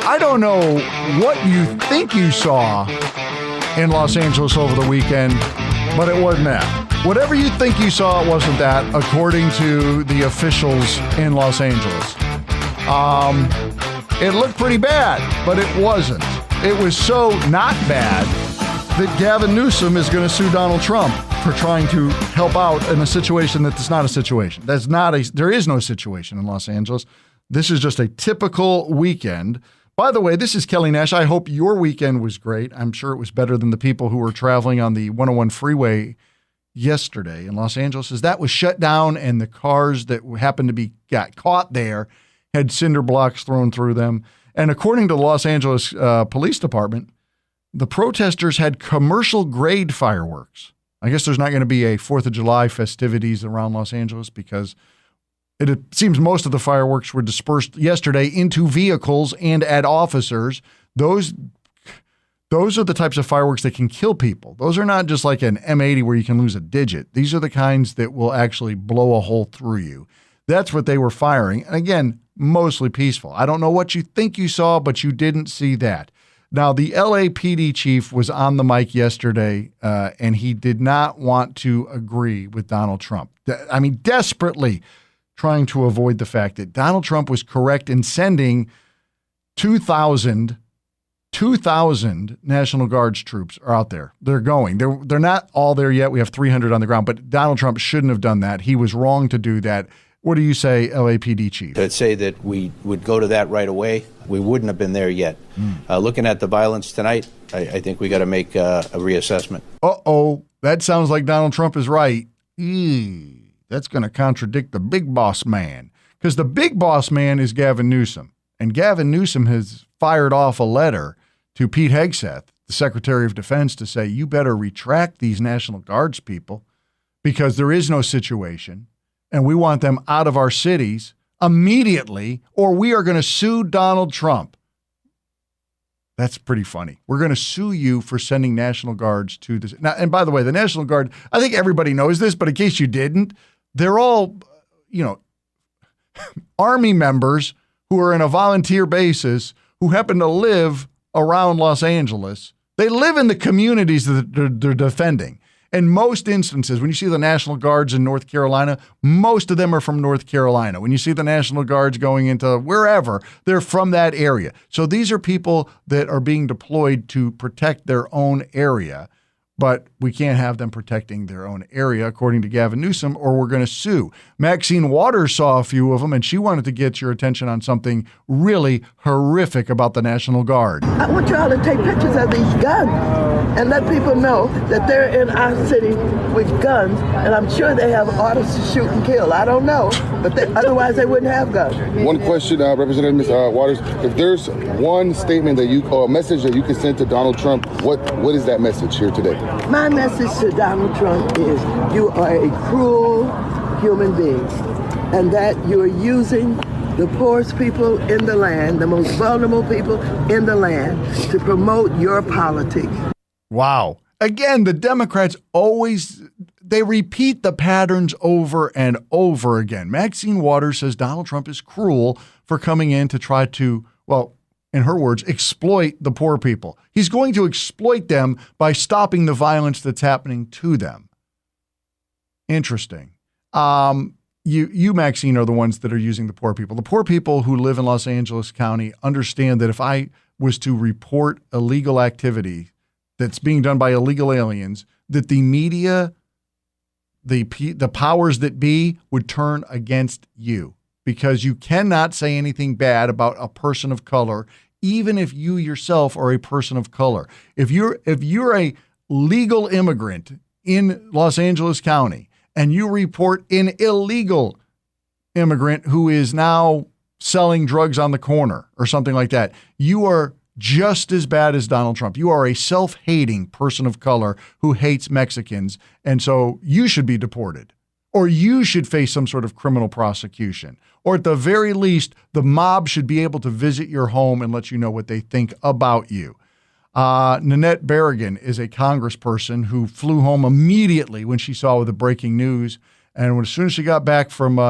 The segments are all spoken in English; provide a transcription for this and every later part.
I don't know what you think you saw in Los Angeles over the weekend, but it wasn't that. Whatever you think you saw, it wasn't that, according to the officials in Los Angeles. It looked pretty bad, but it wasn't. It was so not bad that Gavin Newsom is going to sue Donald Trump for trying to help out in a situation that's not a situation. There is no situation in Los Angeles. This is just a typical weekend. By the way, this is Kelly Nash. I hope your weekend was great. I'm sure it was better than the people who were traveling on the 101 freeway yesterday in Los Angeles, as that was shut down and the cars that happened to got caught there had cinder blocks thrown through them. And according to the Los Angeles Police Department, the protesters had commercial-grade fireworks. I guess there's not going to be a 4th of July festivities around Los Angeles because it seems most of the fireworks were dispersed yesterday into vehicles and at officers. Those are the types of fireworks that can kill people. Those are not just like an M80 where you can lose a digit. These are the kinds that will actually blow a hole through you. That's what they were firing. And again, mostly peaceful. I don't know what you think you saw, but you didn't see that. Now, the LAPD chief was on the mic yesterday, and he did not want to agree with Donald Trump. I mean, desperately trying to avoid the fact that Donald Trump was correct in sending 2,000 National Guards troops are out there. They're going. They're not all there yet. We have 300 on the ground, but Donald Trump shouldn't have done that. He was wrong to do that. What do you say, LAPD chief? To say that we would go to that right away, we wouldn't have been there yet. Looking at the violence tonight, I think we got to make a reassessment. Uh-oh, that sounds like Donald Trump is right. That's going to contradict the big boss man, because the big boss man is Gavin Newsom. And Gavin Newsom has fired off a letter to Pete Hegseth, the Secretary of Defense, to say, you better retract these National Guards people because there is no situation. And we want them out of our cities immediately, or we are going to sue Donald Trump. That's pretty funny. We're going to sue you for sending National Guards to this. Now, and by the way, the National Guard, I think everybody knows this, but in case you didn't, they're all, Army members who are in a volunteer basis who happen to live around Los Angeles. They live in the communities that they're defending. In most instances, when you see the National Guards in North Carolina, most of them are from North Carolina. When you see the National Guards going into wherever, they're from that area. So these are people that are being deployed to protect their own area, but we can't have them protecting their own area, according to Gavin Newsom, or we're going to sue. Maxine Waters saw a few of them, and she wanted to get your attention on something really horrific about the National Guard. I want y'all to take pictures of these guns and let people know that they're in our city with guns, and I'm sure they have orders to shoot and kill. I don't know, but otherwise they wouldn't have guns. One question, Representative Ms. Waters. If there's one statement or a message that you can send to Donald Trump, what is that message here today? My message to Donald Trump is you are a cruel human being, and that you are using the poorest people in the land, the most vulnerable people in the land, to promote your politics. Wow. Again, the Democrats they repeat the patterns over and over again. Maxine Waters says Donald Trump is cruel for coming in to try to, in her words, exploit the poor people. He's going to exploit them by stopping the violence that's happening to them. Interesting. You, Maxine, are the ones that are using the poor people. The poor people who live in Los Angeles County understand that if I was to report illegal activity that's being done by illegal aliens, that the media, the powers that be, would turn against you, because you cannot say anything bad about a person of color, even if you yourself are a person of color. If you're a legal immigrant in Los Angeles County and you report an illegal immigrant who is now selling drugs on the corner or something like that, you are just as bad as Donald Trump. You are a self-hating person of color who hates Mexicans, and so you should be deported, or you should face some sort of criminal prosecution, or at the very least, the mob should be able to visit your home and let you know what they think about you. Nanette Berrigan is a congressperson who flew home immediately when she saw the breaking news And as soon as she got back from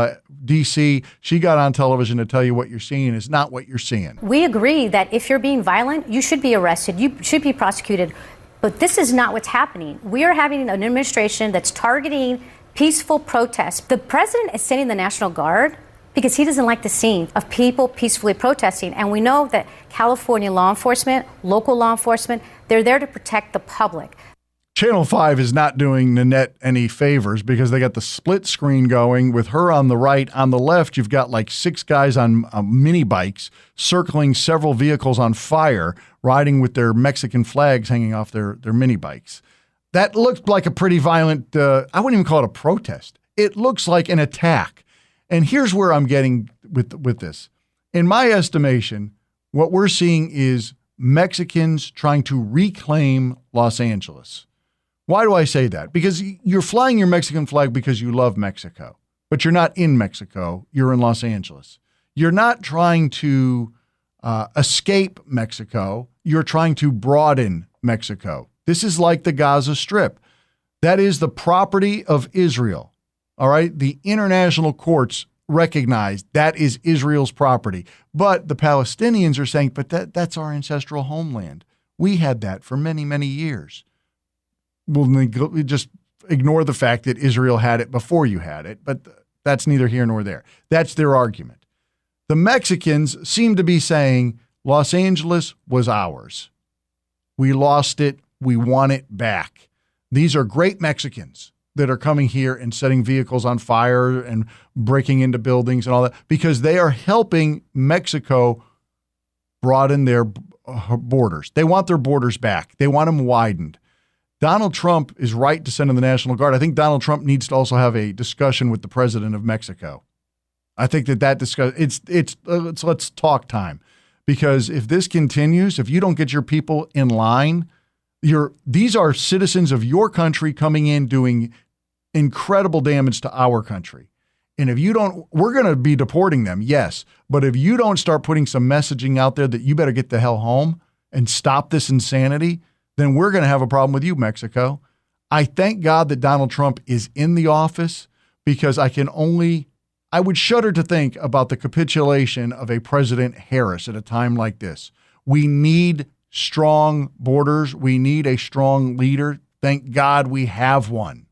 D.C., she got on television to tell you what you're seeing is not what you're seeing. We agree that if you're being violent, you should be arrested. You should be prosecuted. But this is not what's happening. We are having an administration that's targeting peaceful protests. The president is sending the National Guard because he doesn't like the scene of people peacefully protesting. And we know that California law enforcement, local law enforcement, they're there to protect the public. Channel 5 is not doing Nanette any favors because they got the split screen going with her on the right. On the left, you've got like 6 guys on mini bikes circling several vehicles on fire, riding with their Mexican flags hanging off their mini bikes. That looked like a pretty violent, I wouldn't even call it a protest. It looks like an attack. And here's where I'm getting with this. In my estimation, what we're seeing is Mexicans trying to reclaim Los Angeles. Why do I say that? Because you're flying your Mexican flag because you love Mexico, but you're not in Mexico. You're in Los Angeles. You're not trying to escape Mexico. You're trying to broaden Mexico. This is like the Gaza Strip. That is the property of Israel. All right. The international courts recognize that is Israel's property. But the Palestinians are saying, but that's our ancestral homeland. We had that for many, many years. We'll just ignore the fact that Israel had it before you had it, but that's neither here nor there. That's their argument. The Mexicans seem to be saying Los Angeles was ours. We lost it. We want it back. These are great Mexicans that are coming here and setting vehicles on fire and breaking into buildings and all that because they are helping Mexico broaden their borders. They want their borders back. They want them widened. Donald Trump is right to send in the National Guard. I think Donald Trump needs to also have a discussion with the president of Mexico. I think that discussion, let's talk time. Because if this continues, if you don't get your people in line, these are citizens of your country coming in doing incredible damage to our country. And if you don't, we're going to be deporting them, yes. But if you don't start putting some messaging out there that you better get the hell home and stop this insanity, then we're going to have a problem with you, Mexico. I thank God that Donald Trump is in the office because I would shudder to think about the capitulation of a President Harris at a time like this. We need strong borders. We need a strong leader. Thank God we have one.